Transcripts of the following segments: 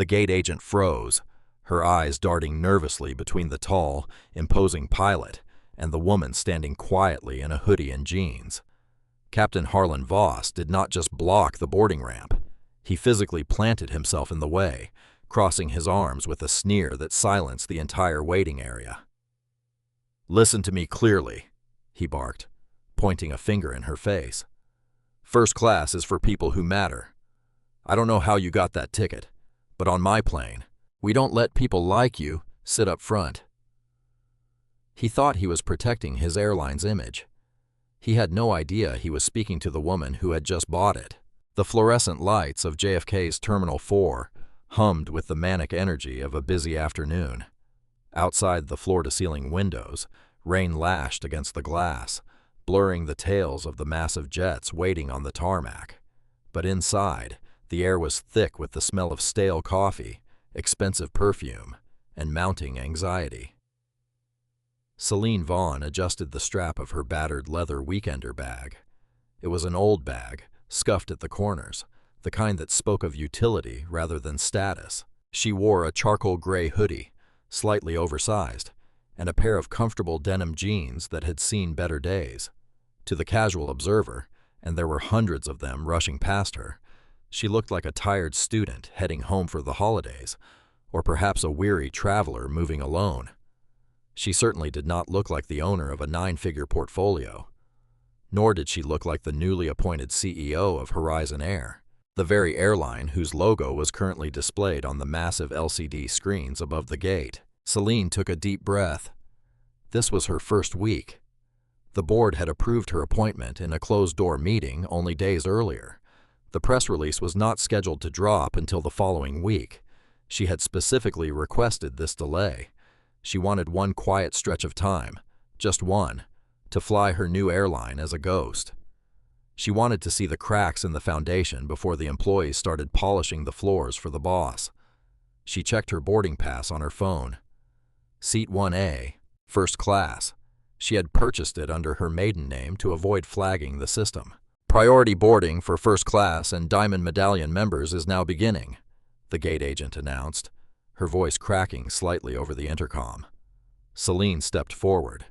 The gate agent froze, her eyes darting nervously between the tall, imposing pilot and the woman standing quietly in a hoodie and jeans. Captain Harlan Voss did not just block the boarding ramp. He physically planted himself in the way, crossing his arms with a sneer that silenced the entire waiting area. "Listen to me clearly," he barked, pointing a finger in her face. "First class is for people who matter. I don't know how you got that ticket, but on my plane, we don't let people like you sit up front." He thought he was protecting his airline's image. He had no idea he was speaking to the woman who had just bought it. The fluorescent lights of JFK's Terminal 4 hummed with the manic energy of a busy afternoon. Outside the floor-to-ceiling windows, rain lashed against the glass, blurring the tails of the massive jets waiting on the tarmac. But inside, the air was thick with the smell of stale coffee, expensive perfume, and mounting anxiety. Celine Vaughn adjusted the strap of her battered leather weekender bag. It was an old bag, scuffed at the corners, the kind that spoke of utility rather than status. She wore a charcoal gray hoodie, slightly oversized, and a pair of comfortable denim jeans that had seen better days. To the casual observer, and there were hundreds of them rushing past her, she looked like a tired student heading home for the holidays, or perhaps a weary traveler moving alone. She certainly did not look like the owner of a 9-figure portfolio. Nor did she look like the newly appointed CEO of Horizon Air, the very airline whose logo was currently displayed on the massive LCD screens above the gate. Celine took a deep breath. This was her first week. The board had approved her appointment in a closed-door meeting only days earlier. The press release was not scheduled to drop until the following week. She had specifically requested this delay. She wanted one quiet stretch of time, just one, to fly her new airline as a ghost. She wanted to see the cracks in the foundation before the employees started polishing the floors for the boss. She checked her boarding pass on her phone. Seat 1A, first class. She had purchased it under her maiden name to avoid flagging the system. "Priority boarding for first class and Diamond Medallion members is now beginning," the gate agent announced, her voice cracking slightly over the intercom. Celine stepped forward.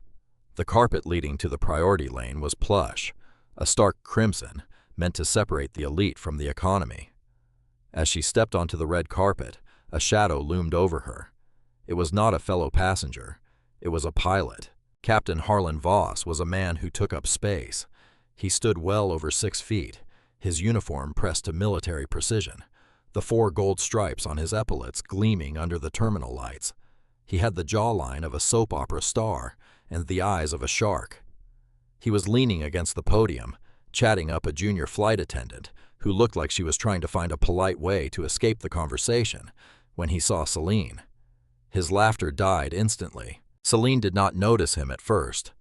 The carpet leading to the priority lane was plush, a stark crimson, meant to separate the elite from the economy. As she stepped onto the red carpet, a shadow loomed over her. It was not a fellow passenger. It was a pilot. Captain Harlan Voss was a man who took up space. He stood well over 6 feet, his uniform pressed to military precision, the 4 gold stripes on his epaulets gleaming under the terminal lights. He had the jawline of a soap opera star and the eyes of a shark. He was leaning against the podium, chatting up a junior flight attendant who looked like she was trying to find a polite way to escape the conversation when he saw Celine. His laughter died instantly. Celine did not notice him at first.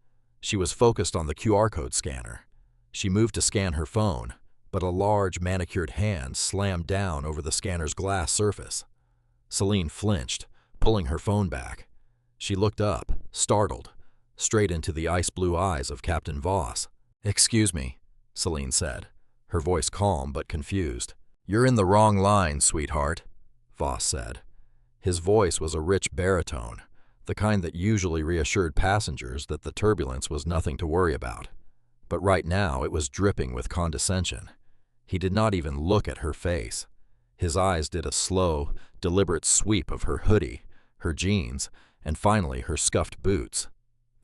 She was focused on the QR code scanner. She moved to scan her phone, but a large manicured hand slammed down over the scanner's glass surface. Celine flinched, pulling her phone back. She looked up, startled, straight into the ice-blue eyes of Captain Voss. "Excuse me," Celine said, her voice calm but confused. "You're in the wrong line, sweetheart," Voss said. His voice was a rich baritone, the kind that usually reassured passengers that the turbulence was nothing to worry about. But right now it was dripping with condescension. He did not even look at her face. His eyes did a slow, deliberate sweep of her hoodie, her jeans, and finally her scuffed boots.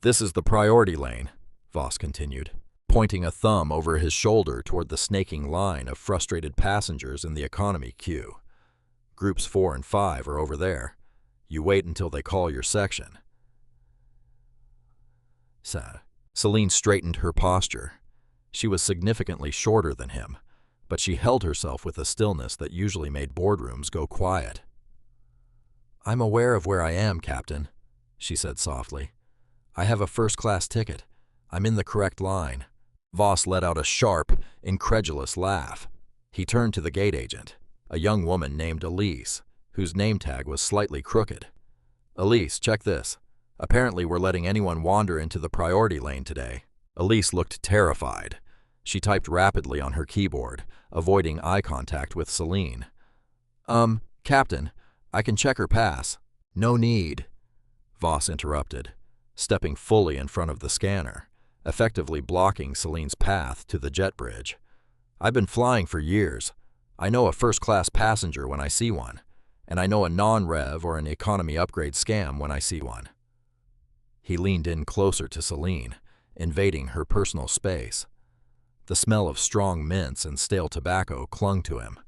"This is the priority lane," Voss continued, pointing a thumb over his shoulder toward the snaking line of frustrated passengers in the economy queue. "Groups 4 and 5 are over there. You wait until they call your section." Celine straightened her posture. She was significantly shorter than him, but she held herself with a stillness that usually made boardrooms go quiet. "I'm aware of where I am, Captain," she said softly. "I have a first-class ticket. I'm in the correct line." Voss let out a sharp, incredulous laugh. He turned to the gate agent, a young woman named Elise, whose name tag was slightly crooked. "Elise, check this. Apparently we're letting anyone wander into the priority lane today." Elise looked terrified. She typed rapidly on her keyboard, avoiding eye contact with Celine. "Captain, I can check her pass." "No need," Voss interrupted, stepping fully in front of the scanner, effectively blocking Celine's path to the jet bridge. "I've been flying for years. I know a first-class passenger when I see one, and I know a non-rev or an economy upgrade scam when I see one." He leaned in closer to Celine, invading her personal space. The smell of strong mints and stale tobacco clung to him.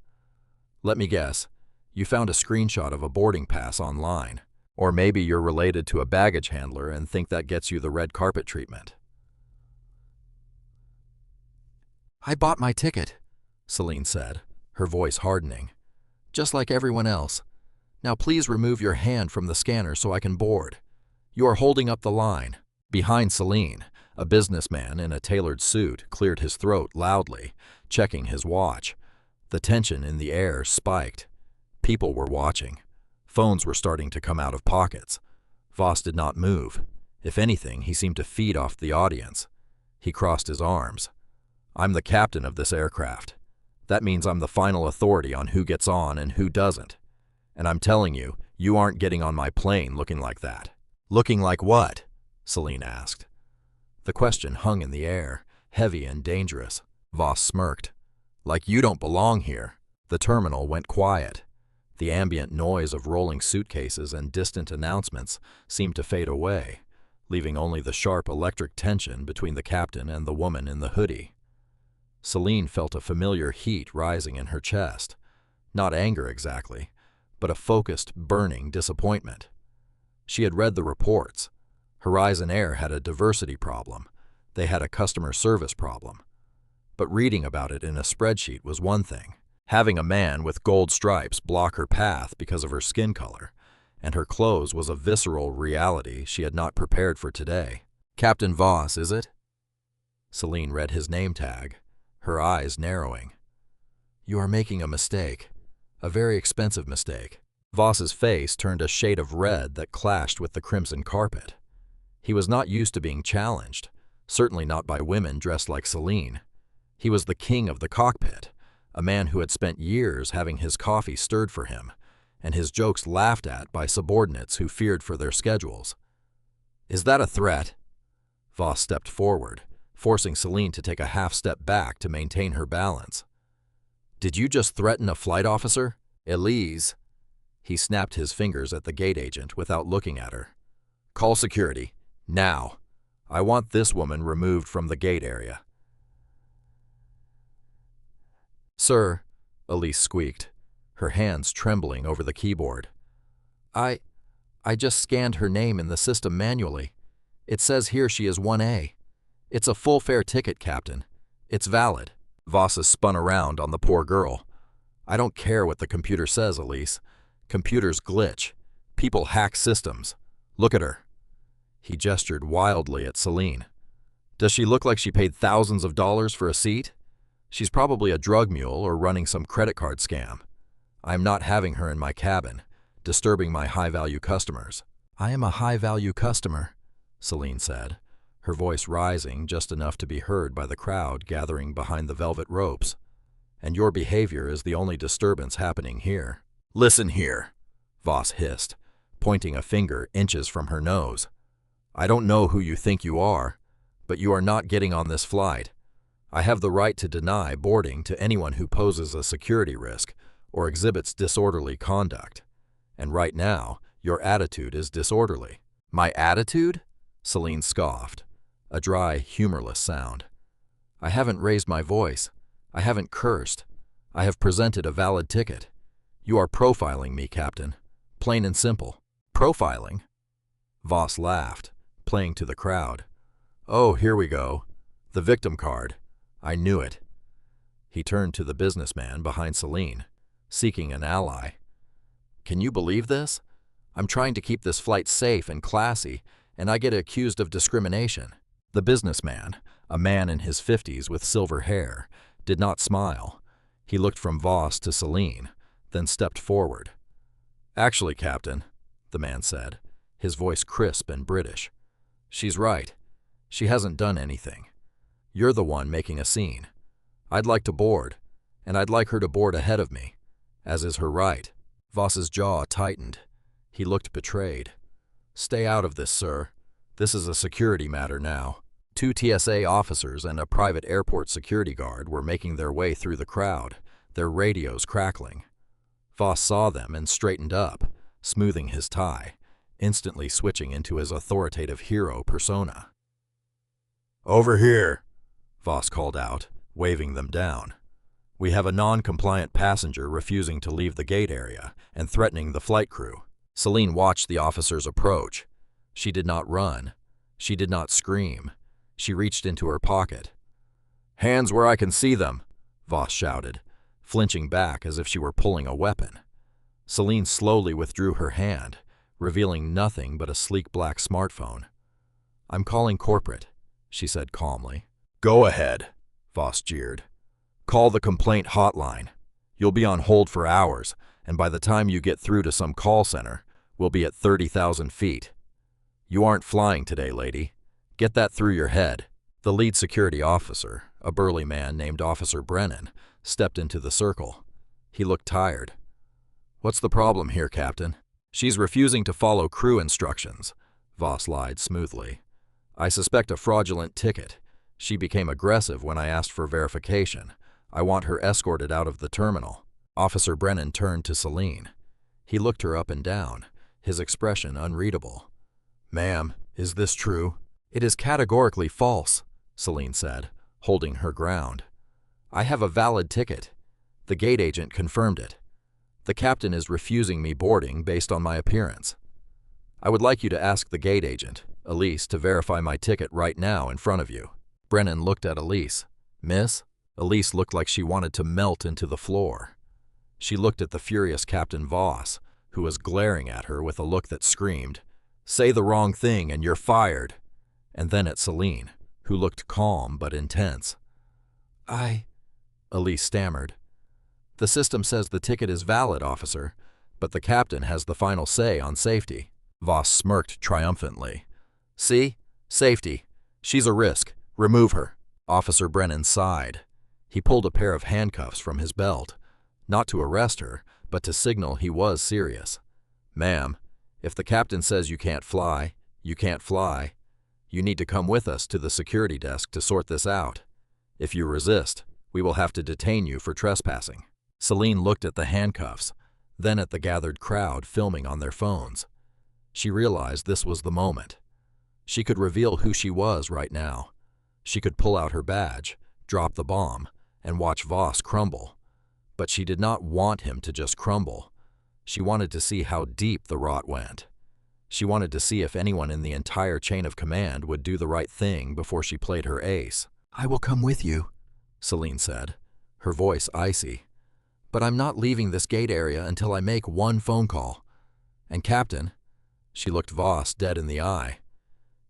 "Let me guess, you found a screenshot of a boarding pass online. Or maybe you're related to a baggage handler and think that gets you the red carpet treatment." "I bought my ticket," Celine said, her voice hardening. "Just like everyone else. Now please remove your hand from the scanner so I can board. You are holding up the line." Behind Celine, a businessman in a tailored suit cleared his throat loudly, checking his watch. The tension in the air spiked. People were watching. Phones were starting to come out of pockets. Voss did not move. If anything, he seemed to feed off the audience. He crossed his arms. "I'm the captain of this aircraft. That means I'm the final authority on who gets on and who doesn't. And I'm telling you, you aren't getting on my plane looking like that." "Looking like what?" Celine asked. The question hung in the air, heavy and dangerous. Voss smirked. "Like you don't belong here." The terminal went quiet. The ambient noise of rolling suitcases and distant announcements seemed to fade away, leaving only the sharp electric tension between the captain and the woman in the hoodie. Celine felt a familiar heat rising in her chest. Not anger exactly, but a focused, burning disappointment. She had read the reports. Horizon Air had a diversity problem. They had a customer service problem. But reading about it in a spreadsheet was one thing. Having a man with gold stripes block her path because of her skin color, and her clothes was a visceral reality she had not prepared for today. "Captain Voss, is it?" Celine read his name tag, her eyes narrowing. "You are making a mistake. A very expensive mistake." Voss's face turned a shade of red that clashed with the crimson carpet. He was not used to being challenged, certainly not by women dressed like Celine. He was the king of the cockpit, a man who had spent years having his coffee stirred for him, and his jokes laughed at by subordinates who feared for their schedules. "Is that a threat?" Voss stepped forward, forcing Celine to take a half step back to maintain her balance. "Did you just threaten a flight officer? Elise." He snapped his fingers at the gate agent without looking at her. "Call security. Now. I want this woman removed from the gate area." "Sir," Elise squeaked, her hands trembling over the keyboard. I just scanned her name in the system manually. It says here she is 1A. It's a full fare ticket, Captain. It's valid." Voss spun around on the poor girl. "I don't care what the computer says, Elise. Computers glitch. People hack systems. Look at her." He gestured wildly at Celine. "Does she look like she paid thousands of dollars for a seat? She's probably a drug mule or running some credit card scam. I am not having her in my cabin, disturbing my high-value customers." "I am a high-value customer," Celine said, her voice rising just enough to be heard by the crowd gathering behind the velvet ropes. "And your behavior is the only disturbance happening here." "Listen here," Voss hissed, pointing a finger inches from her nose. "I don't know who you think you are, but you are not getting on this flight. I have the right to deny boarding to anyone who poses a security risk or exhibits disorderly conduct. And right now, your attitude is disorderly." "My attitude?" Celine scoffed, a dry, humorless sound. "I haven't raised my voice. I haven't cursed. I have presented a valid ticket. You are profiling me, Captain. Plain and simple." "Profiling?" Voss laughed, playing to the crowd. "Oh, here we go. The victim card. I knew it." He turned to the businessman behind Celine, seeking an ally. "Can you believe this? I'm trying to keep this flight safe and classy, and I get accused of discrimination." The businessman, a man in his 50s with silver hair, did not smile. He looked from Voss to Celine, then stepped forward. "Actually, Captain," the man said, his voice crisp and British, "she's right. She hasn't done anything. You're the one making a scene. I'd like to board, and I'd like her to board ahead of me, as is her right." Voss's jaw tightened. He looked betrayed. "Stay out of this, sir. This is a security matter now." 2 TSA officers and a private airport security guard were making their way through the crowd, their radios crackling. Voss saw them and straightened up, smoothing his tie, instantly switching into his authoritative hero persona. "Over here," Voss called out, waving them down. "We have a non-compliant passenger refusing to leave the gate area and threatening the flight crew." Celine watched the officers approach. She did not run. She did not scream. She reached into her pocket. "Hands where I can see them," Voss shouted, flinching back as if she were pulling a weapon. Celine slowly withdrew her hand, revealing nothing but a sleek black smartphone. "I'm calling corporate," she said calmly. "Go ahead," Voss jeered. "Call the complaint hotline. You'll be on hold for hours, and by the time you get through to some call center, we'll be at 30,000 feet. You aren't flying today, lady. Get that through your head." The lead security officer, a burly man named Officer Brennan, stepped into the circle. He looked tired. "What's the problem here, Captain?" "She's refusing to follow crew instructions," Voss lied smoothly. "I suspect a fraudulent ticket. She became aggressive when I asked for verification. I want her escorted out of the terminal." Officer Brennan turned to Celine. He looked her up and down, his expression unreadable. "Ma'am, is this true?" "It is categorically false," Celine said, holding her ground. "I have a valid ticket. The gate agent confirmed it. The captain is refusing me boarding based on my appearance. I would like you to ask the gate agent, Elise, to verify my ticket right now in front of you." Brennan looked at Elise. "Miss?" Elise looked like she wanted to melt into the floor. She looked at the furious Captain Voss, who was glaring at her with a look that screamed, "Say the wrong thing and you're fired," and then at Celine, who looked calm but intense. Elise stammered. "The system says the ticket is valid, officer, but the captain has the final say on safety." Voss smirked triumphantly. "See? Safety. She's a risk. Remove her." Officer Brennan sighed. He pulled a pair of handcuffs from his belt, not to arrest her, but to signal he was serious. "Ma'am, if the captain says you can't fly, you can't fly. You need to come with us to the security desk to sort this out. If you resist, we will have to detain you for trespassing." Celine looked at the handcuffs, then at the gathered crowd filming on their phones. She realized this was the moment. She could reveal who she was right now. She could pull out her badge, drop the bomb, and watch Voss crumble. But she did not want him to just crumble. She wanted to see how deep the rot went. She wanted to see if anyone in the entire chain of command would do the right thing before she played her ace. "I will come with you," Celine said, her voice icy. "But I'm not leaving this gate area until I make one phone call. And Captain," she looked Voss dead in the eye,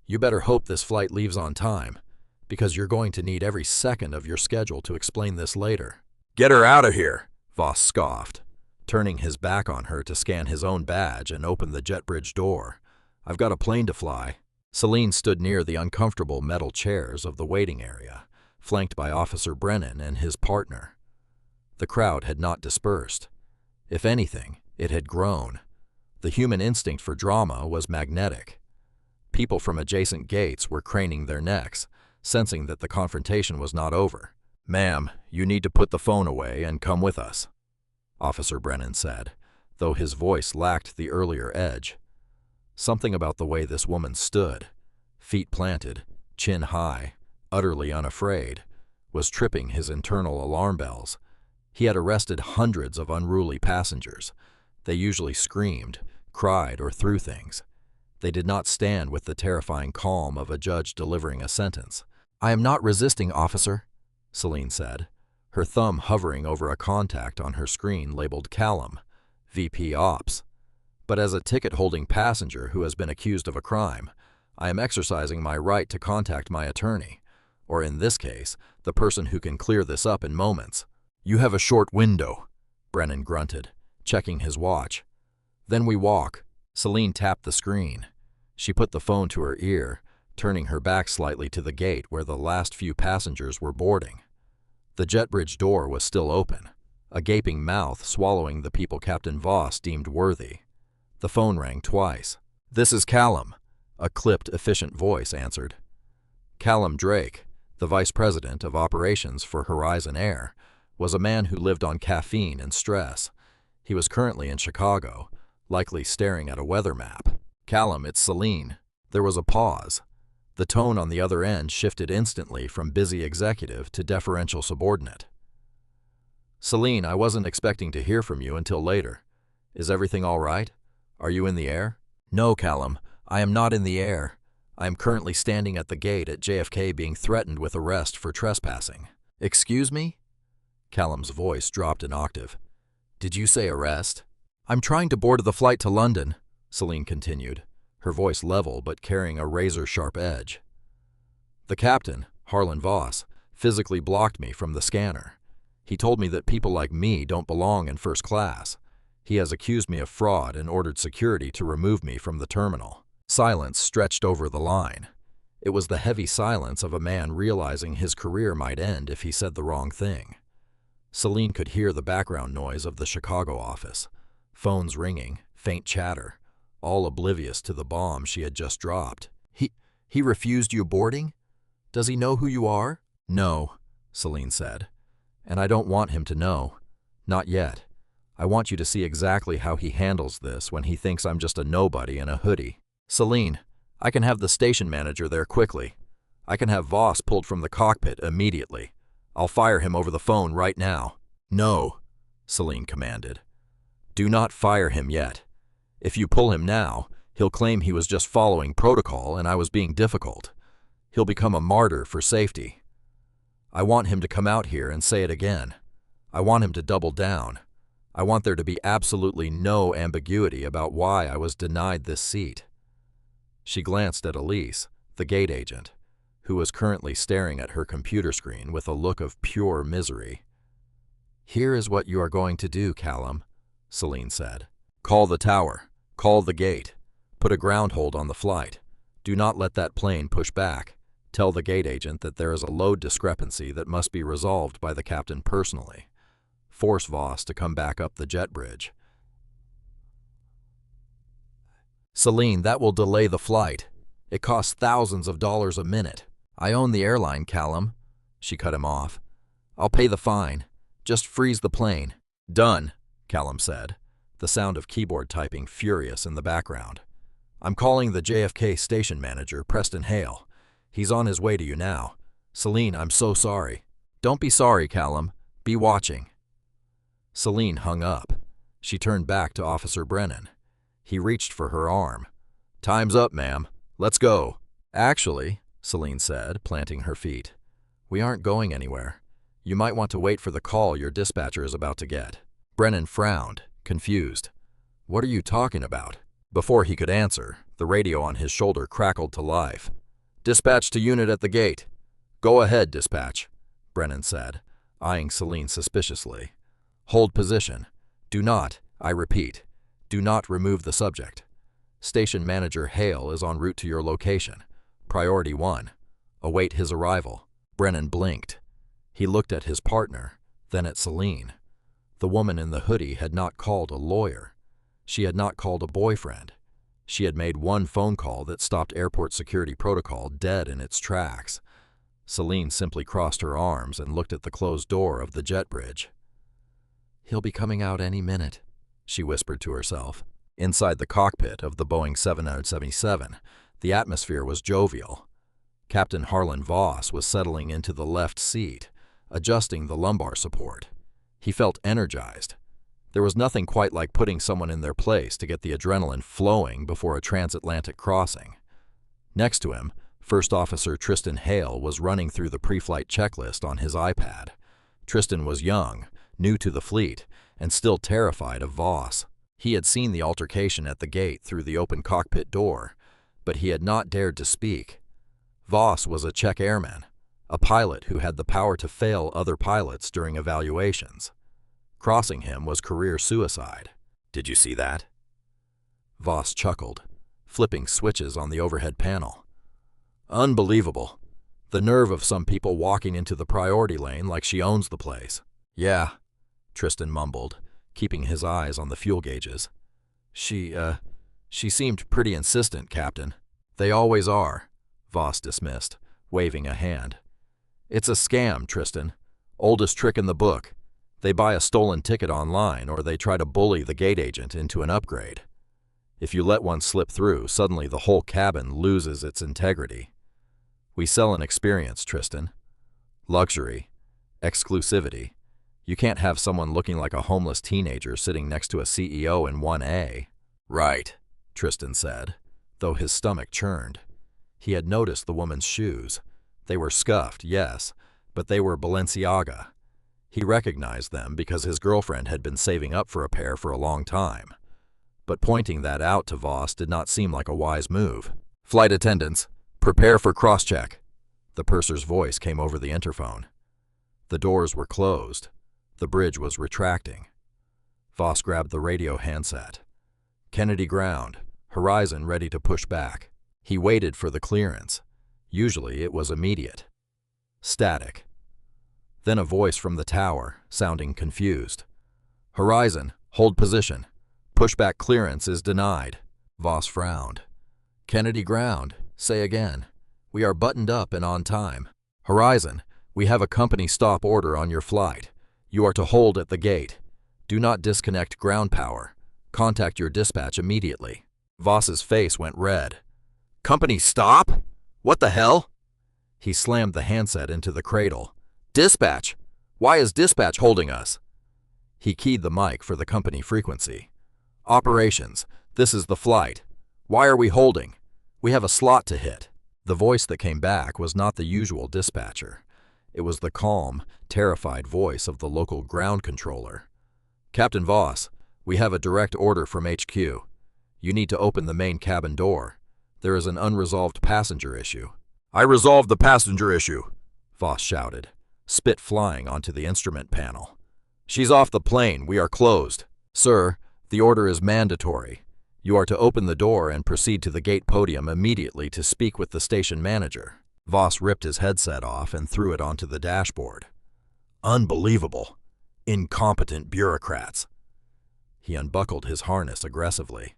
"you better hope this flight leaves on time, because you're going to need every second of your schedule to explain this later." "Get her out of here," Voss scoffed, turning his back on her to scan his own badge and open the jet bridge door. "I've got a plane to fly." Celine stood near the uncomfortable metal chairs of the waiting area, flanked by Officer Brennan and his partner. The crowd had not dispersed. If anything, it had grown. The human instinct for drama was magnetic. People from adjacent gates were craning their necks, sensing that the confrontation was not over. "Ma'am, you need to put the phone away and come with us," Officer Brennan said, though his voice lacked the earlier edge. Something about the way this woman stood, feet planted, chin high, utterly unafraid, was tripping his internal alarm bells. He had arrested hundreds of unruly passengers. They usually screamed, cried, or threw things. They did not stand with the terrifying calm of a judge delivering a sentence. "I am not resisting, officer," Celine said, her thumb hovering over a contact on her screen labeled Callum, VP Ops. "But as a ticket-holding passenger who has been accused of a crime, I am exercising my right to contact my attorney, or in this case, the person who can clear this up in moments." "You have a short window," Brennan grunted, checking his watch. "Then we walk." Celine tapped the screen. She put the phone to her ear, turning her back slightly to the gate where the last few passengers were boarding. The jet bridge door was still open. a gaping mouth swallowing the people Captain Voss deemed worthy. The phone rang twice. "This is Callum," a clipped, efficient voice answered. Callum Drake, the vice president of operations for Horizon Air, was a man who lived on caffeine and stress. He was currently in Chicago, likely staring at a weather map. "Callum, it's Celine." There was a pause. The tone on the other end shifted instantly from busy executive to deferential subordinate. "Celine, I wasn't expecting to hear from you until later. Is everything all right? Are you in the air?" "No, Callum, I am not in the air. I am currently standing at the gate at JFK being threatened with arrest for trespassing." "Excuse me?" Callum's voice dropped an octave. "Did you say arrest?" "I'm trying to board the flight to London," Celine continued, her voice level but carrying a razor-sharp edge. "The captain, Harlan Voss, physically blocked me from the scanner. He told me that people like me don't belong in first class. He has accused me of fraud and ordered security to remove me from the terminal." Silence stretched over the line. It was the heavy silence of a man realizing his career might end if he said the wrong thing. Celine could hear the background noise of the Chicago office. Phones ringing, faint chatter, all oblivious to the bomb she had just dropped. He refused you boarding? Does he know who you are?" "No," Celine said. "And I don't want him to know. Not yet. I want you to see exactly how he handles this when he thinks I'm just a nobody in a hoodie. Celine, I can have the station manager there quickly. I can have Voss pulled from the cockpit immediately. I'll fire him over the phone right now." "No," Celine commanded. "Do not fire him yet. If you pull him now, he'll claim he was just following protocol and I was being difficult. He'll become a martyr for safety. I want him to come out here and say it again. I want him to double down. I want there to be absolutely no ambiguity about why I was denied this seat." She glanced at Elise, the gate agent, who was currently staring at her computer screen with a look of pure misery. "Here is what you are going to do, Callum," Celine said. "Call the tower. Call the gate. Put a ground hold on the flight. Do not let that plane push back. Tell the gate agent that there is a load discrepancy that must be resolved by the captain personally. Force Voss to come back up the jet bridge." "Celine, that will delay the flight. It costs thousands of dollars a minute." "I own the airline, Callum." She cut him off. "I'll pay the fine. Just freeze the plane." "Done," Callum said, the sound of keyboard typing furious in the background. "I'm calling the JFK station manager, Preston Hale. He's on his way to you now. Celine, I'm so sorry." "Don't be sorry, Callum. Be watching." Celine hung up. She turned back to Officer Brennan. He reached for her arm. "Time's up, ma'am. Let's go." "Actually," Celine said, planting her feet, "we aren't going anywhere. You might want to wait for the call your dispatcher is about to get." Brennan frowned, confused. "What are you talking about?" Before he could answer, the radio on his shoulder crackled to life. "Dispatch to unit at the gate." "Go ahead, dispatch," Brennan said, eyeing Celine suspiciously. "Hold position. Do not, I repeat, do not remove the subject. Station Manager Hale is en route to your location. Priority 1. Await his arrival." Brennan blinked. He looked at his partner, then at Celine. The woman in the hoodie had not called a lawyer. She had not called a boyfriend. She had made one phone call that stopped airport security protocol dead in its tracks. Celine simply crossed her arms and looked at the closed door of the jet bridge. "He'll be coming out any minute," she whispered to herself. Inside the cockpit of the Boeing 777, the atmosphere was jovial. Captain Harlan Voss was settling into the left seat, adjusting the lumbar support. He felt energized. There was nothing quite like putting someone in their place to get the adrenaline flowing before a transatlantic crossing. Next to him, First Officer Tristan Hale was running through the pre-flight checklist on his iPad. Tristan was young, new to the fleet, and still terrified of Voss. He had seen the altercation at the gate through the open cockpit door, but he had not dared to speak. Voss was a Czech airman, a pilot who had the power to fail other pilots during evaluations. Crossing him was career suicide. "Did you see that?" Voss chuckled, flipping switches on the overhead panel. "Unbelievable. The nerve of some people walking into the priority lane like she owns the place." "Yeah." Tristan mumbled, keeping his eyes on the fuel gauges. She seemed pretty insistent, Captain. They always are, Voss dismissed, waving a hand. It's a scam, Tristan. Oldest trick in the book. They buy a stolen ticket online or they try to bully the gate agent into an upgrade. If you let one slip through, suddenly the whole cabin loses its integrity. We sell an experience, Tristan. Luxury. Exclusivity. You can't have someone looking like a homeless teenager sitting next to a CEO in 1A. Right, Tristan said, though his stomach churned. He had noticed the woman's shoes. They were scuffed, yes, but they were Balenciaga. He recognized them because his girlfriend had been saving up for a pair for a long time. But pointing that out to Voss did not seem like a wise move. Flight attendants, prepare for cross-check. The purser's voice came over the interphone. The doors were closed. The bridge was retracting. Voss grabbed the radio handset. Kennedy ground, Horizon ready to push back. He waited for the clearance. Usually it was immediate. Static. Then a voice from the tower, sounding confused. Horizon, hold position. Pushback clearance is denied. Voss frowned. Kennedy ground, say again. We are buttoned up and on time. Horizon, we have a company stop order on your flight. You are to hold at the gate. Do not disconnect ground power. Contact your dispatch immediately. Voss's face went red. Company stop? What the hell? He slammed the handset into the cradle. Dispatch! Why is dispatch holding us? He keyed the mic for the company frequency. Operations, this is the flight. Why are we holding? We have a slot to hit. The voice that came back was not the usual dispatcher. It was the calm, terrified voice of the local ground controller. Captain Voss, we have a direct order from HQ. You need to open the main cabin door. There is an unresolved passenger issue. I resolved the passenger issue, Voss shouted, spit flying onto the instrument panel. She's off the plane. We are closed. Sir, the order is mandatory. You are to open the door and proceed to the gate podium immediately to speak with the station manager. Voss ripped his headset off and threw it onto the dashboard. Unbelievable. Incompetent bureaucrats. He unbuckled his harness aggressively.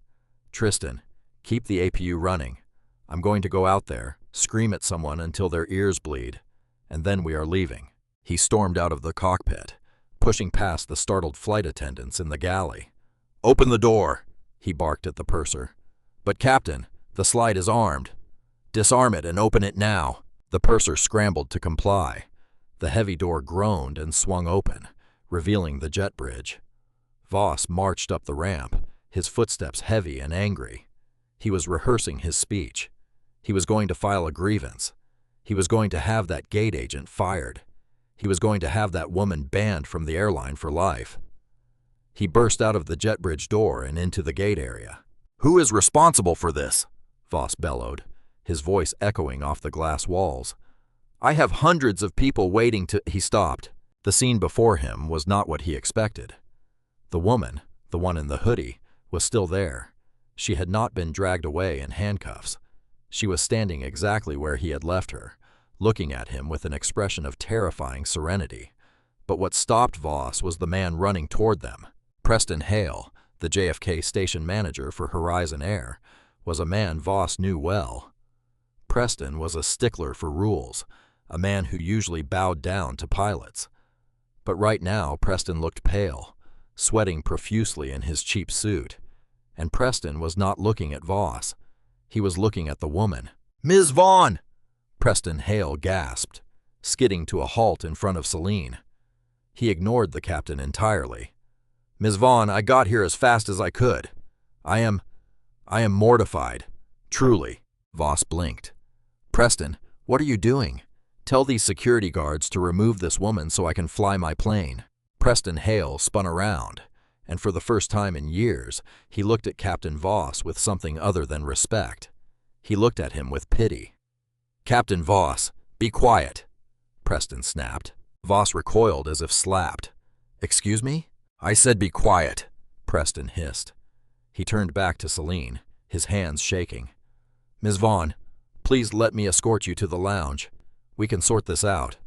Tristan, keep the APU running. I'm going to go out there, scream at someone until their ears bleed, and then we are leaving. He stormed out of the cockpit, pushing past the startled flight attendants in the galley. Open the door, he barked at the purser. But Captain, the slide is armed. Disarm it and open it now. The purser scrambled to comply. The heavy door groaned and swung open, revealing the jet bridge. Voss marched up the ramp, his footsteps heavy and angry. He was rehearsing his speech. He was going to file a grievance. He was going to have that gate agent fired. He was going to have that woman banned from the airline for life. He burst out of the jet bridge door and into the gate area. Who is responsible for this? Voss bellowed, his voice echoing off the glass walls. I have hundreds of people waiting to... He stopped. The scene before him was not what he expected. The woman, the one in the hoodie, was still there. She had not been dragged away in handcuffs. She was standing exactly where he had left her, looking at him with an expression of terrifying serenity. But what stopped Voss was the man running toward them. Preston Hale, the JFK station manager for Horizon Air, was a man Voss knew well. Preston was a stickler for rules, a man who usually bowed down to pilots. But right now Preston looked pale, sweating profusely in his cheap suit. And Preston was not looking at Voss. He was looking at the woman. Ms. Vaughn! Preston Hale gasped, skidding to a halt in front of Celine. He ignored the captain entirely. Ms. Vaughn, I got here as fast as I could. I am mortified. Truly. Voss blinked. Preston, what are you doing? Tell these security guards to remove this woman so I can fly my plane. Preston Hale spun around, and for the first time in years, he looked at Captain Voss with something other than respect. He looked at him with pity. Captain Voss, be quiet, Preston snapped. Voss recoiled as if slapped. Excuse me? I said be quiet, Preston hissed. He turned back to Celine, his hands shaking. Ms. Vaughn, please let me escort you to the lounge. We can sort this out.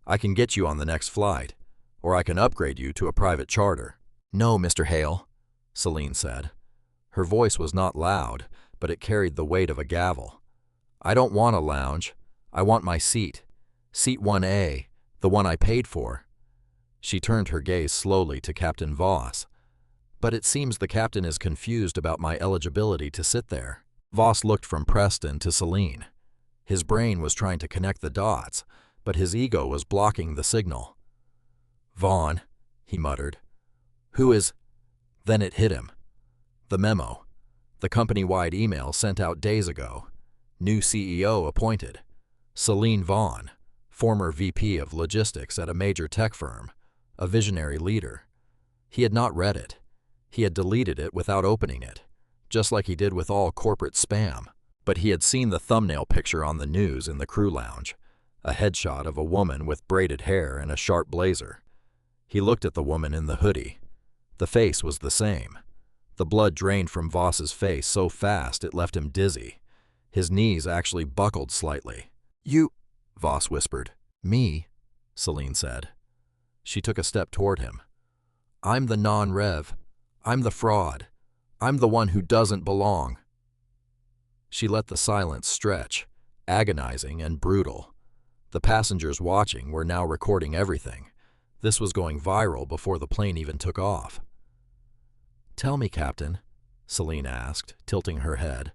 I can get you on the next flight. or I can upgrade you to a private charter." "No, Mr. Hale," Celine said. Her voice was not loud, but it carried the weight of a gavel. "I don't want a lounge. I want my seat. Seat 1A, the one I paid for." She turned her gaze slowly to Captain Voss. "But it seems the captain is confused about my eligibility to sit there." Voss looked from Preston to Celine. His brain was trying to connect the dots, but his ego was blocking the signal. "Vaughn," he muttered. "Who is—" Then it hit him. The memo. The company-wide email sent out days ago. New CEO appointed. Celine Vaughn, former VP of logistics at a major tech firm, a visionary leader. He had not read it. He had deleted it without opening it, just like he did with all corporate spam. But he had seen the thumbnail picture on the news in the crew lounge, a headshot of a woman with braided hair and a sharp blazer. He looked at the woman in the hoodie. The face was the same. The blood drained from Voss's face so fast it left him dizzy. His knees actually buckled slightly. "You," Voss whispered. "Me," Celine said. She took a step toward him. "I'm the non-rev. I'm the fraud. I'm the one who doesn't belong." She let the silence stretch, agonizing and brutal. The passengers watching were now recording everything. This was going viral before the plane even took off. "Tell me, Captain," Celine asked, tilting her head,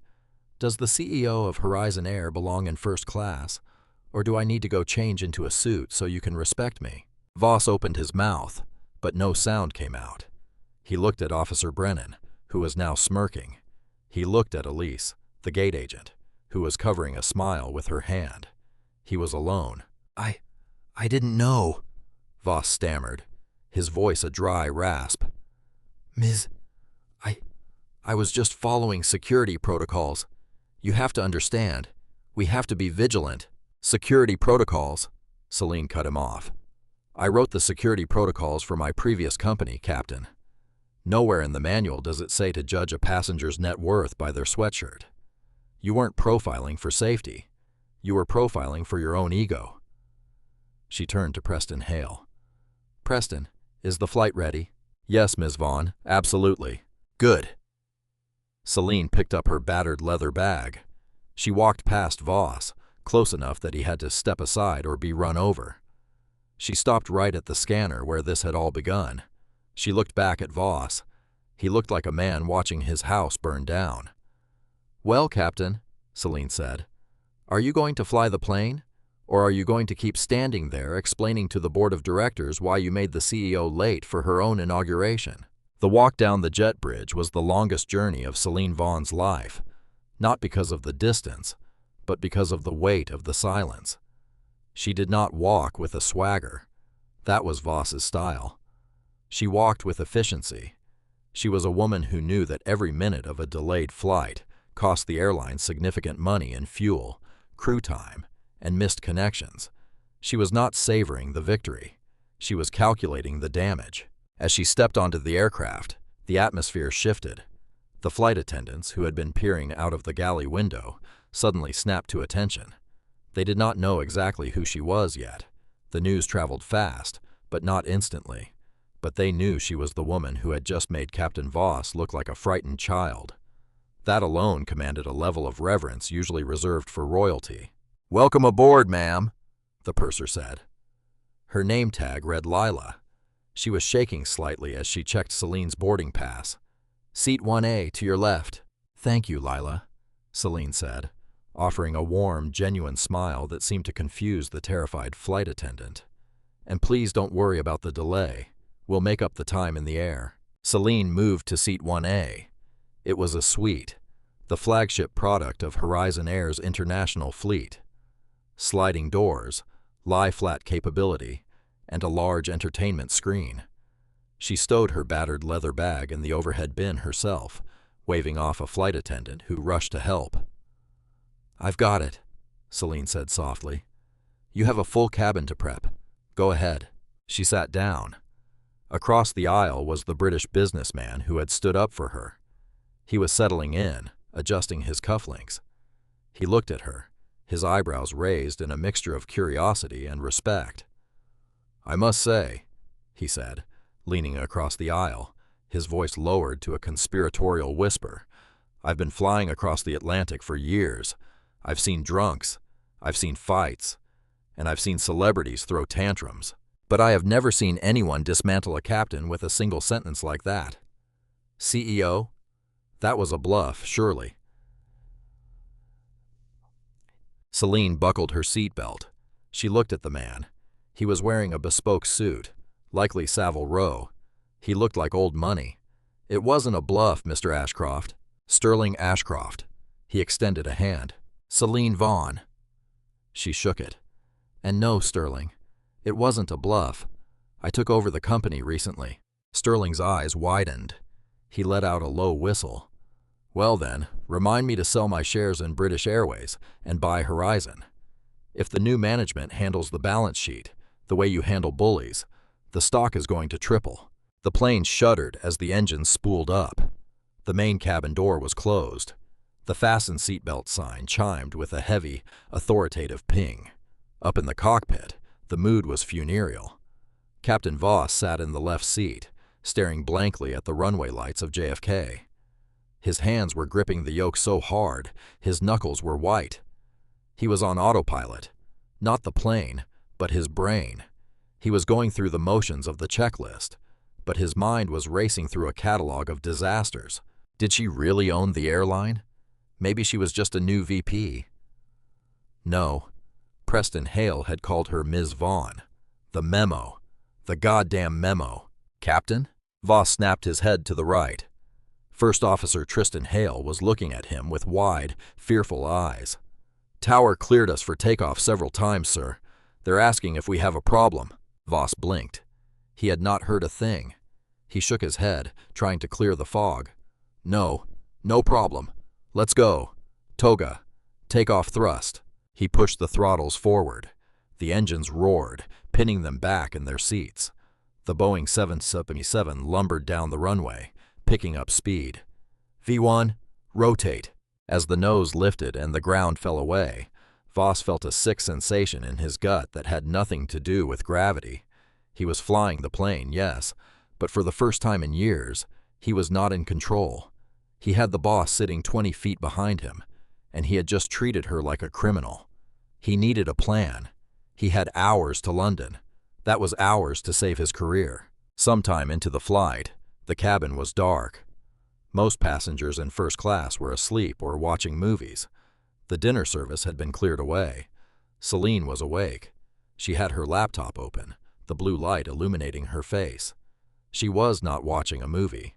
"does the CEO of Horizon Air belong in first class, or do I need to go change into a suit so you can respect me?" Voss opened his mouth, but no sound came out. He looked at Officer Brennan, who was now smirking. He looked at Elise, the gate agent, who was covering a smile with her hand. He was alone. I didn't know," Voss stammered, his voice a dry rasp. "Ms. I was just following security protocols. You have to understand. We have to be vigilant." "Security protocols," Celine cut him off. "I wrote the security protocols for my previous company, Captain. Nowhere in the manual does it say to judge a passenger's net worth by their sweatshirt. You weren't profiling for safety. You were profiling for your own ego." She turned to Preston Hale. "Preston, is the flight ready?" "Yes, Ms. Vaughn, absolutely." "Good." Celine picked up her battered leather bag. She walked past Voss, close enough that he had to step aside or be run over. She stopped right at the scanner where this had all begun. She looked back at Voss. He looked like a man watching his house burn down. "Well, Captain," Celine said, "are you going to fly the plane? Or are you going to keep standing there explaining to the board of directors why you made the CEO late for her own inauguration?" The walk down the jet bridge was the longest journey of Celine Vaughn's life, not because of the distance, but because of the weight of the silence. She did not walk with a swagger. That was Voss's style. She walked with efficiency. She was a woman who knew that every minute of a delayed flight cost the airline significant money in fuel, crew time, and missed connections. She was not savoring the victory. She was calculating the damage. As she stepped onto the aircraft, the atmosphere shifted. The flight attendants, who had been peering out of the galley window, suddenly snapped to attention. They did not know exactly who she was yet. The news traveled fast, but not instantly. But they knew she was the woman who had just made Captain Voss look like a frightened child. That alone commanded a level of reverence usually reserved for royalty. "Welcome aboard, ma'am," the purser said. Her name tag read Lila. She was shaking slightly as she checked Celine's boarding pass. "Seat 1A to your left." "Thank you, Lila," Celine said, offering a warm, genuine smile that seemed to confuse the terrified flight attendant. "And please don't worry about the delay. We'll make up the time in the air." Celine moved to seat 1A. It was a suite, the flagship product of Horizon Air's international fleet. Sliding doors, lie-flat capability, and a large entertainment screen. She stowed her battered leather bag in the overhead bin herself, waving off a flight attendant who rushed to help. "I've got it," Celine said softly. "You have a full cabin to prep. Go ahead." She sat down. Across the aisle was the British businessman who had stood up for her. He was settling in, adjusting his cufflinks. He looked at her, his eyebrows raised in a mixture of curiosity and respect. "I must say," he said, leaning across the aisle, his voice lowered to a conspiratorial whisper. "I've been flying across the Atlantic for years. I've seen drunks, I've seen fights, and I've seen celebrities throw tantrums. But I have never seen anyone dismantle a captain with a single sentence like that. CEO? That was a bluff, surely." Celine buckled her seatbelt. She looked at the man. He was wearing a bespoke suit, likely Savile Row. He looked like old money. "It wasn't a bluff, Mr. Ashcroft." "Sterling Ashcroft." He extended a hand. "Celine Vaughn." She shook it. "And no, Sterling, it wasn't a bluff. I took over the company recently." Sterling's eyes widened. He let out a low whistle. "Well then, remind me to sell my shares in British Airways and buy Horizon. If the new management handles the balance sheet the way you handle bullies, the stock is going to triple." The plane shuddered as the engine spooled up. The main cabin door was closed. The fasten seatbelt sign chimed with a heavy, authoritative ping. Up in the cockpit, the mood was funereal. Captain Voss sat in the left seat, staring blankly at the runway lights of JFK. His hands were gripping the yoke so hard, his knuckles were white. He was on autopilot. Not the plane, but his brain. He was going through the motions of the checklist, but his mind was racing through a catalog of disasters. Did she really own the airline? Maybe she was just a new VP. No. Preston Hale had called her Ms. Vaughn. The memo. The goddamn memo. "Captain?" Voss snapped his head to the right. First Officer Tristan Hale was looking at him with wide, fearful eyes. "Tower cleared us for takeoff several times, sir. They're asking if we have a problem." Voss blinked. He had not heard a thing. He shook his head, trying to clear the fog. "No, no problem. Let's go. Toga, take off thrust." He pushed the throttles forward. The engines roared, pinning them back in their seats. The Boeing 777 lumbered down the runway, picking up speed. "V1, rotate." As the nose lifted and the ground fell away, Voss felt a sick sensation in his gut that had nothing to do with gravity. He was flying the plane, yes, but for the first time in years, he was not in control. He had the boss sitting 20 feet behind him, and he had just treated her like a criminal. He needed a plan. He had hours to London. That was hours to save his career. Sometime into the flight, the cabin was dark. Most passengers in first class were asleep or watching movies. The dinner service had been cleared away. Celine was awake. She had her laptop open, the blue light illuminating her face. She was not watching a movie.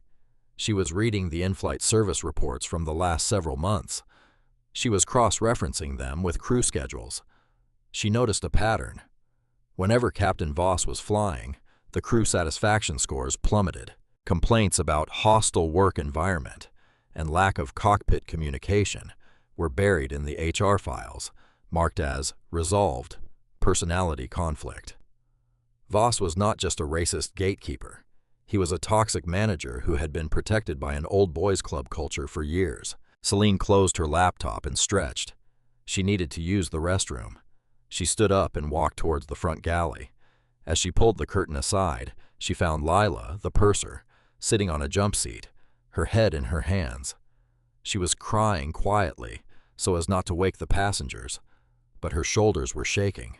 She was reading the in-flight service reports from the last several months. She was cross-referencing them with crew schedules. She noticed a pattern. Whenever Captain Voss was flying, the crew satisfaction scores plummeted. Complaints about hostile work environment and lack of cockpit communication were buried in the HR files, marked as resolved, personality conflict. Voss was not just a racist gatekeeper. He was a toxic manager who had been protected by an old boys club culture for years. Celine closed her laptop and stretched. She needed to use the restroom. She stood up and walked towards the front galley. As she pulled the curtain aside, she found Lila, the purser, sitting on a jump seat, her head in her hands. She was crying quietly, so as not to wake the passengers, but her shoulders were shaking.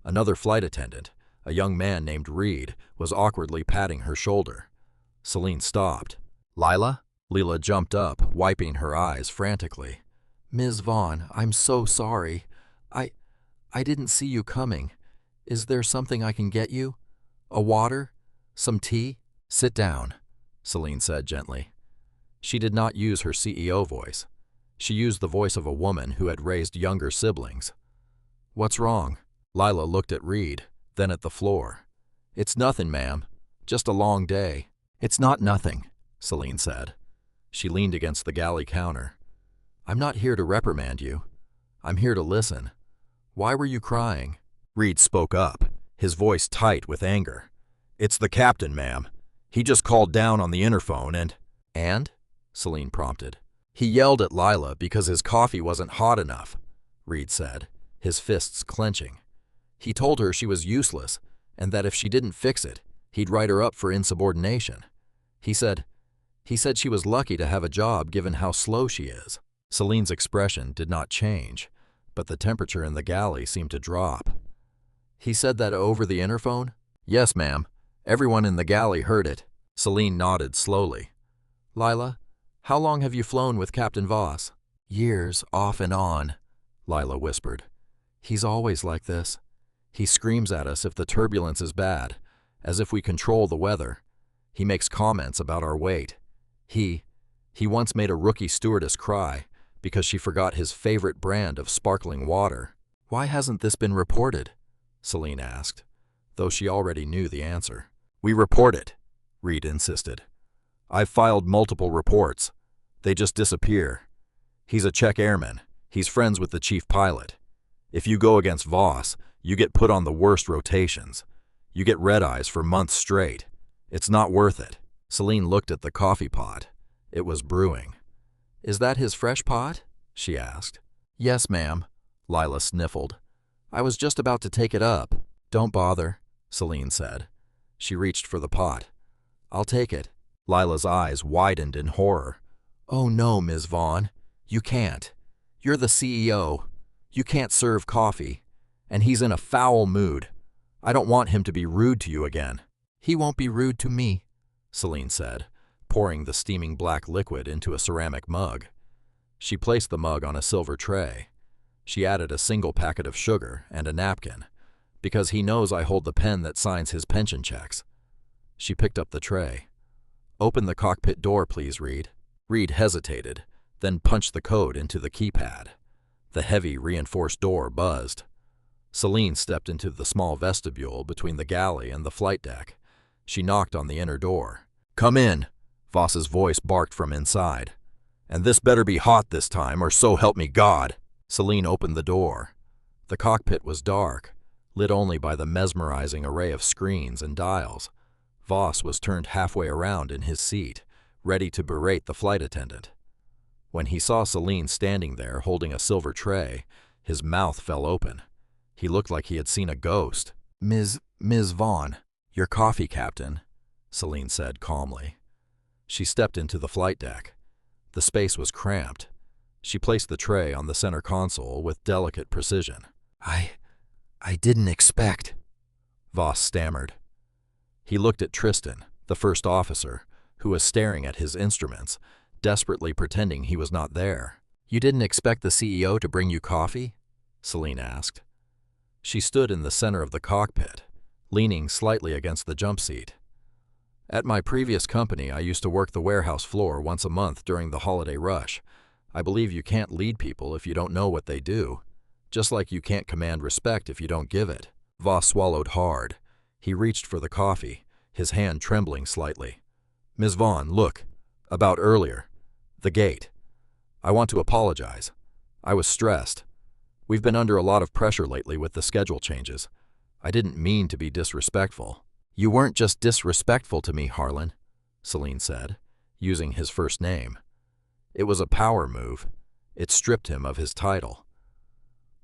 Another flight attendant, a young man named Reed, was awkwardly patting her shoulder. Celine stopped. "Lila?" Leela jumped up, wiping her eyes frantically. "Ms. Vaughn, I'm so sorry. I didn't see you coming. Is there something I can get you? A water? Some tea?" "Sit down," Celine said gently. She did not use her CEO voice. She used the voice of a woman who had raised younger siblings. "What's wrong?" Lila looked at Reed, then at the floor. "It's nothing, ma'am. Just a long day." "It's not nothing," Celine said. She leaned against the galley counter. "I'm not here to reprimand you. I'm here to listen. Why were you crying?" Reed spoke up, his voice tight with anger. "It's the captain, ma'am. He just called down on the interphone and—" "And?" Celine prompted. "He yelled at Lila because his coffee wasn't hot enough," Reed said, his fists clenching. "He told her she was useless and that if she didn't fix it, He'd write her up for insubordination. He said she was lucky to have a job given how slow she is. Celine's expression did not change, but the temperature in the galley seemed to drop. He said that over the interphone? Yes, ma'am. Everyone in the galley heard it. Celine nodded slowly. Lila, how long have you flown with Captain Voss? Years, off and on, Lila whispered. He's always like this. He screams at us if the turbulence is bad, as if we control the weather. He makes comments about our weight. He once made a rookie stewardess cry because she forgot his favorite brand of sparkling water. Why hasn't this been reported? Celine asked, though she already knew the answer. We report it, Reed insisted. I've filed multiple reports. They just disappear. He's a Czech airman. He's friends with the chief pilot. If you go against Voss, you get put on the worst rotations. You get red eyes for months straight. It's not worth it. Celine looked at the coffee pot. It was brewing. Is that his fresh pot? She asked. Yes, ma'am, Lila sniffled. I was just about to take it up. Don't bother, Celine said. She reached for the pot. I'll take it. Lila's eyes widened in horror. Oh no, Ms. Vaughn. You can't. You're the CEO. You can't serve coffee. And he's in a foul mood. I don't want him to be rude to you again. He won't be rude to me, Celine said, pouring the steaming black liquid into a ceramic mug. She placed the mug on a silver tray. She added a single packet of sugar and a napkin, because he knows I hold the pen that signs his pension checks. She picked up the tray. Open the cockpit door, please, Reed. Reed hesitated, then punched the code into the keypad. The heavy, reinforced door buzzed. Celine stepped into the small vestibule between the galley and the flight deck. She knocked on the inner door. Come in, Voss's voice barked from inside. And this better be hot this time, or so help me God. Celine opened the door. The cockpit was dark, lit only by the mesmerizing array of screens and dials. Voss was turned halfway around in his seat, ready to berate the flight attendant. When he saw Celine standing there holding a silver tray, his mouth fell open. He looked like he had seen a ghost. Ms. Vaughn, your coffee, Captain, Celine said calmly. She stepped into the flight deck. The space was cramped. She placed the tray on the center console with delicate precision. I didn't expect, Voss stammered. He looked at Tristan, the first officer, who was staring at his instruments, desperately pretending he was not there. You didn't expect the CEO to bring you coffee? Celine asked. She stood in the center of the cockpit, leaning slightly against the jump seat. At my previous company, I used to work the warehouse floor once a month during the holiday rush. I believe you can't lead people if you don't know what they do, just like you can't command respect if you don't give it. Voss swallowed hard. He reached for the coffee, his hand trembling slightly. Ms. Vaughn, look. About earlier. The gate. I want to apologize. I was stressed. We've been under a lot of pressure lately with the schedule changes. I didn't mean to be disrespectful. You weren't just disrespectful to me, Harlan, Celine said, using his first name. It was a power move. It stripped him of his title.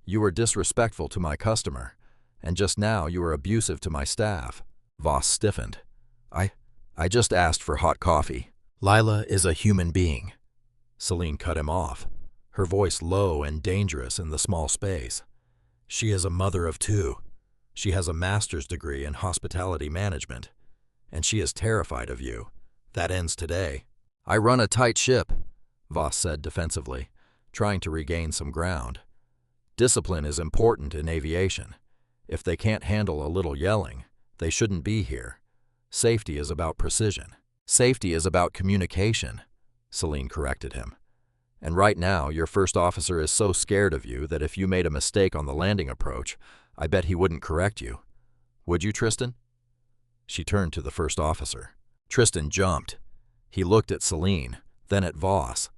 You were disrespectful to my customer, and just now you were abusive to my staff. Voss stiffened. I just asked for hot coffee. Lila is a human being. Celine cut him off, her voice low and dangerous in the small space. She is a mother of two. She has a master's degree in hospitality management, and she is terrified of you. That ends today. I run a tight ship, Voss said defensively, trying to regain some ground. Discipline is important in aviation. If they can't handle a little yelling, they shouldn't be here. Safety is about precision. Safety is about communication, Celine corrected him. And right now, your first officer is so scared of you that if you made a mistake on the landing approach, I bet he wouldn't correct you. Would you, Tristan? She turned to the first officer. Tristan jumped. He looked at Celine, then at Voss.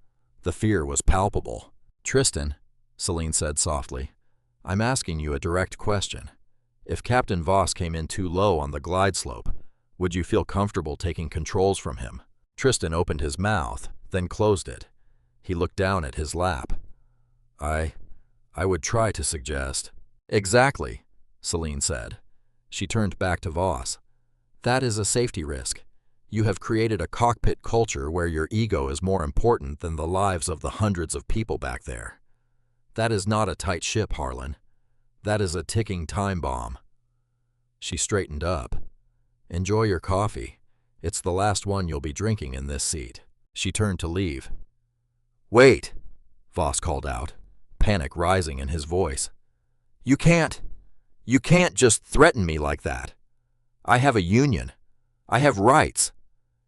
The fear was palpable. Tristan, Celine said softly, I'm asking you a direct question. If Captain Voss came in too low on the glide slope, would you feel comfortable taking controls from him? Tristan opened his mouth, then closed it. He looked down at his lap. I would try to suggest. Exactly, Celine said. She turned back to Voss. That is a safety risk. You have created a cockpit culture where your ego is more important than the lives of the hundreds of people back there. That is not a tight ship, Harlan. That is a ticking time bomb." She straightened up. "Enjoy your coffee. It's the last one you'll be drinking in this seat." She turned to leave. "Wait," Voss called out, panic rising in his voice. You can't just threaten me like that. I have a union. I have rights.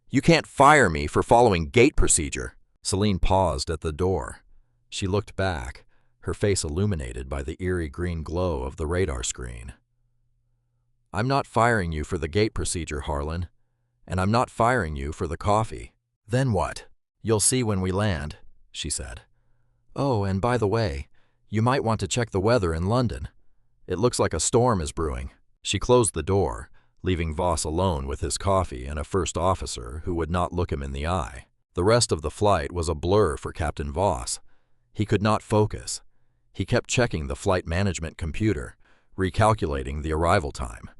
You can't fire me for following gate procedure." Celine paused at the door. She looked back, her face illuminated by the eerie green glow of the radar screen. "I'm not firing you for the gate procedure, Harlan, and I'm not firing you for the coffee." "Then what?" "You'll see when we land," she said. "Oh, and by the way, you might want to check the weather in London. It looks like a storm is brewing." She closed the door, leaving Voss alone with his coffee and a first officer who would not look him in the eye. The rest of the flight was a blur for Captain Voss. He could not focus. He kept checking the flight management computer, recalculating the arrival time.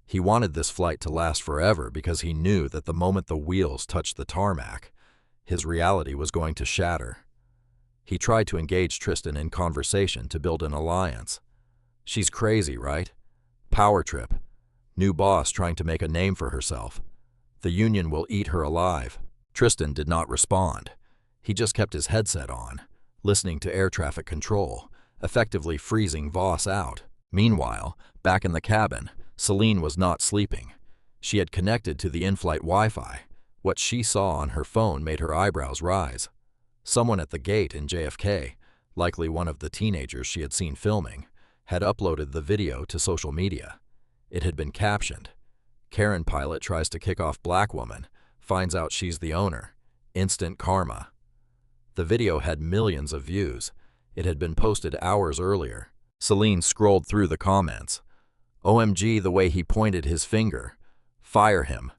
He wanted this flight to last forever because he knew that the moment the wheels touched the tarmac, his reality was going to shatter. He tried to engage Tristan in conversation to build an alliance. She's crazy, right? Power trip. New boss trying to make a name for herself. The union will eat her alive. Tristan did not respond. He just kept his headset on, listening to air traffic control, effectively freezing Voss out. Meanwhile, back in the cabin, Celine was not sleeping. She had connected to the in-flight Wi-Fi. What she saw on her phone made her eyebrows rise. Someone at the gate in JFK, likely one of the teenagers she had seen filming, had uploaded the video to social media. It had been captioned, "Karen pilot tries to kick off black woman, finds out she's the owner. Instant karma." The video had millions of views. It had been posted hours earlier. Celine scrolled through the comments. "OMG, the way he pointed his finger. Fire him.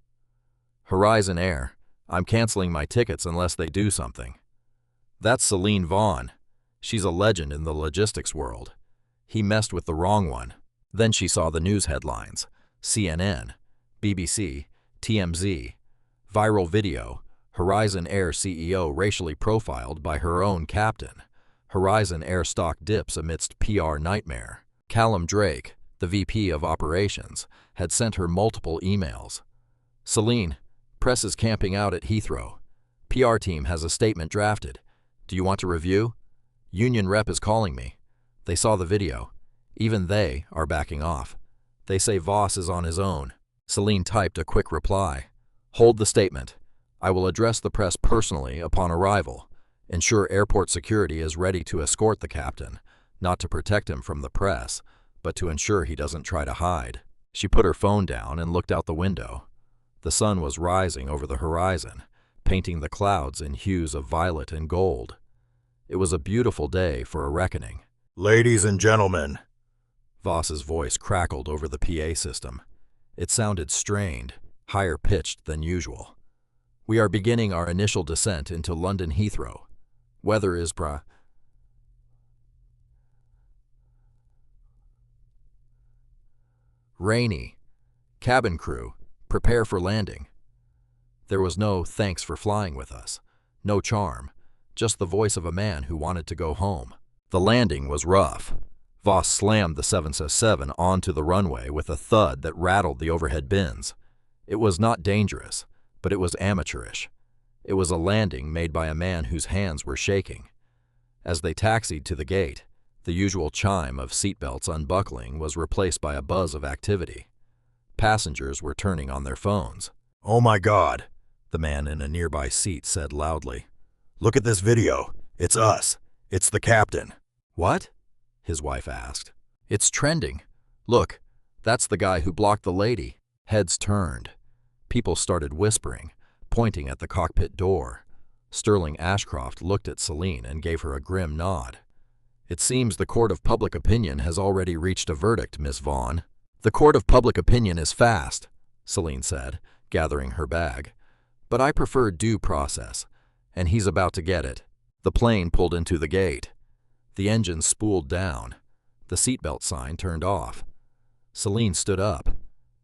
Horizon Air, I'm canceling my tickets unless they do something." That's Celine Vaughn. She's a legend in the logistics world. He messed with the wrong one. Then she saw the news headlines. CNN, BBC, TMZ. Viral video. Horizon Air CEO racially profiled by her own captain. Horizon Air stock dips amidst PR nightmare. Callum Drake, the VP of Operations, had sent her multiple emails. "Celine, press is camping out at Heathrow. PR team has a statement drafted. Do you want to review? Union rep is calling me. They saw the video. Even they are backing off. They say Voss is on his own." Celine typed a quick reply. "Hold the statement. I will address the press personally upon arrival. Ensure airport security is ready to escort the captain, not to protect him from the press, but to ensure he doesn't try to hide." She put her phone down and looked out the window. The sun was rising over the horizon, painting the clouds in hues of violet and gold. It was a beautiful day for a reckoning. "Ladies and gentlemen," Voss's voice crackled over the PA system. It sounded strained, higher pitched than usual. "We are beginning our initial descent into London Heathrow. Weather is rainy. Cabin crew, prepare for landing." There was no "thanks for flying with us," no charm, just the voice of a man who wanted to go home. The landing was rough. Voss slammed the 767 onto the runway with a thud that rattled the overhead bins. It was not dangerous, but it was amateurish. It was a landing made by a man whose hands were shaking. As they taxied to the gate, the usual chime of seatbelts unbuckling was replaced by a buzz of activity. Passengers were turning on their phones. "Oh my God," the man in a nearby seat said loudly. "Look at this video. It's us. It's the captain." "What?" his wife asked. "It's trending. Look, that's the guy who blocked the lady." Heads turned. People started whispering, pointing at the cockpit door. Sterling Ashcroft looked at Celine and gave her a grim nod. "It seems the court of public opinion has already reached a verdict, Miss Vaughn." "The court of public opinion is fast," Celine said, gathering her bag. "But I prefer due process, and he's about to get it." The plane pulled into the gate. The engine spooled down. The seatbelt sign turned off. Celine stood up.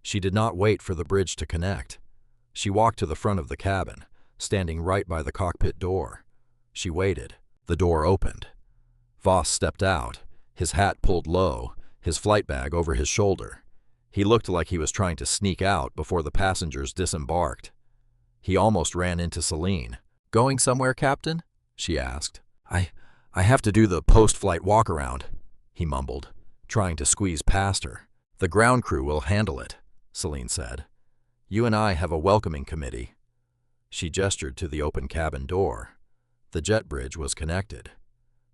She did not wait for the bridge to connect. She walked to the front of the cabin, standing right by the cockpit door. She waited. The door opened. Voss stepped out, his hat pulled low, his flight bag over his shoulder. He looked like he was trying to sneak out before the passengers disembarked. He almost ran into Celine. "Going somewhere, Captain?" she asked. I have to do the post-flight walk-around," he mumbled, trying to squeeze past her. "The ground crew will handle it," Celine said. "You and I have a welcoming committee." She gestured to the open cabin door. The jet bridge was connected.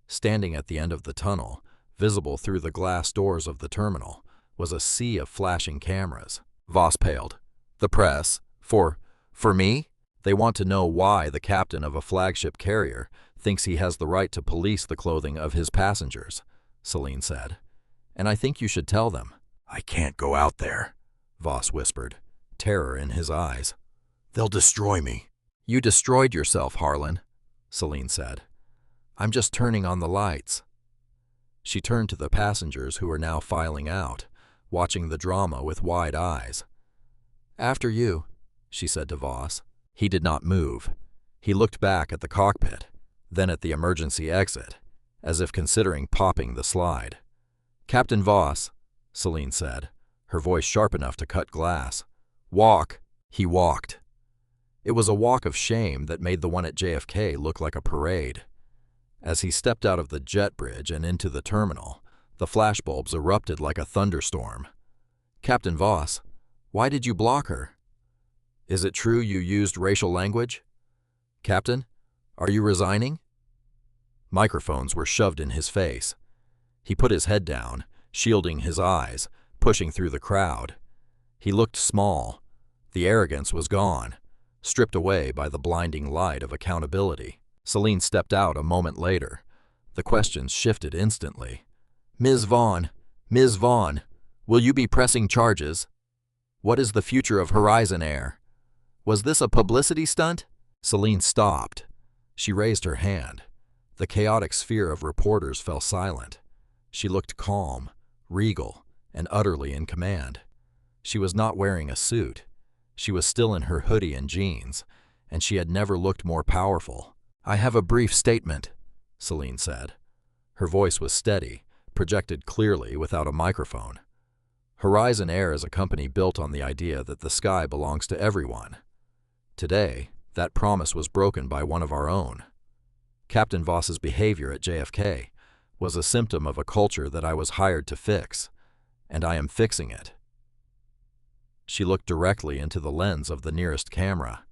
Standing at the end of the tunnel, visible through the glass doors of the terminal, was a sea of flashing cameras. Voss paled. "The press? For me? They want to know why the captain of a flagship carrier thinks he has the right to police the clothing of his passengers," Celine said. "And I think you should tell them." I can't go out there, Voss whispered, terror in his eyes. They'll destroy me. "You destroyed yourself, Harlan," Celine said. "I'm just turning on the lights." She turned to the passengers who were now filing out, watching the drama with wide eyes. "After you," she said to Voss. He did not move. He looked back at the cockpit, then at the emergency exit, as if considering popping the slide. "Captain Voss," Celine said, her voice sharp enough to cut glass. "Walk." He walked. It was a walk of shame that made the one at JFK look like a parade. As he stepped out of the jet bridge and into the terminal, the flashbulbs erupted like a thunderstorm. "Captain Voss, why did you block her? Is it true you used racial language? Captain, are you resigning?" Microphones were shoved in his face. He put his head down, shielding his eyes, pushing through the crowd. He looked small. The arrogance was gone, stripped away by the blinding light of accountability. Celine stepped out a moment later. The questions shifted instantly. Ms. Vaughn, will you be pressing charges? What is the future of Horizon Air? Was this a publicity stunt?" Celine stopped. She raised her hand. The chaotic sphere of reporters fell silent. She looked calm, regal, and utterly in command. She was not wearing a suit. She was still in her hoodie and jeans, and she had never looked more powerful. "I have a brief statement," Celine said. Her voice was steady, projected clearly without a microphone. Horizon Air is a company built on the idea that the sky belongs to everyone. Today, that promise was broken by one of our own. Captain Voss's behavior at JFK was a symptom of a culture that I was hired to fix, and I am fixing it. She looked directly into the lens of the nearest camera.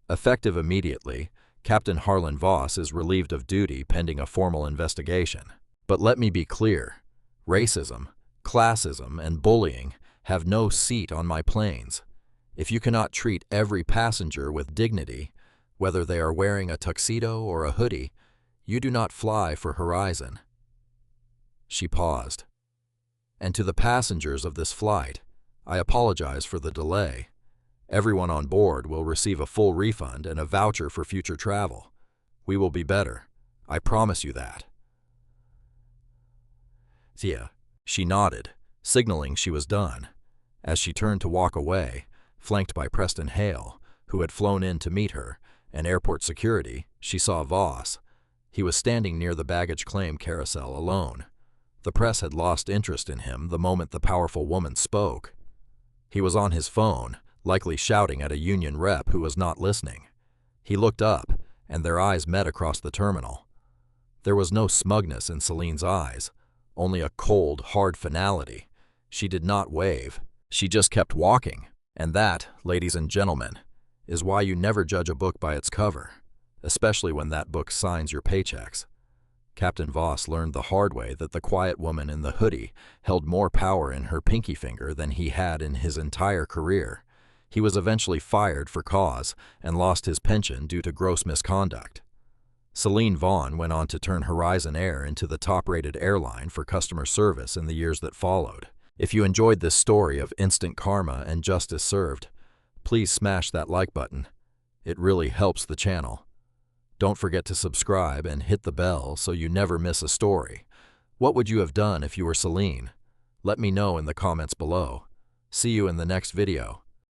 Effective immediately, Captain Harlan Voss is relieved of duty pending a formal investigation. But let me be clear, racism, classism, and bullying have no seat on my planes. If you cannot treat every passenger with dignity, whether they are wearing a tuxedo or a hoodie, you do not fly for Horizon. She paused. And to the passengers of this flight, I apologize for the delay. Everyone on board will receive a full refund and a voucher for future travel. We will be better. I promise you that. "Yeah." She nodded, signaling she was done. As she turned to walk away, flanked by Preston Hale, who had flown in to meet her, and airport security, she saw Voss. He was standing near the baggage claim carousel alone. The press had lost interest in him the moment the powerful woman spoke. He was on his phone, likely shouting at a union rep who was not listening. He looked up, and their eyes met across the terminal. There was no smugness in Celine's eyes, only a cold, hard finality. She did not wave. She just kept walking. And that, ladies and gentlemen, is why you never judge a book by its cover, especially when that book signs your paychecks. Captain Voss learned the hard way that the quiet woman in the hoodie held more power in her pinky finger than he had in his entire career. He was eventually fired for cause and lost his pension due to gross misconduct. Celine Vaughn went on to turn Horizon Air into the top-rated airline for customer service in the years that followed. If you enjoyed this story of instant karma and justice served, please smash that like button. It really helps the channel. Don't forget to subscribe and hit the bell so you never miss a story. What would you have done if you were Celine? Let me know in the comments below. See you in the next video.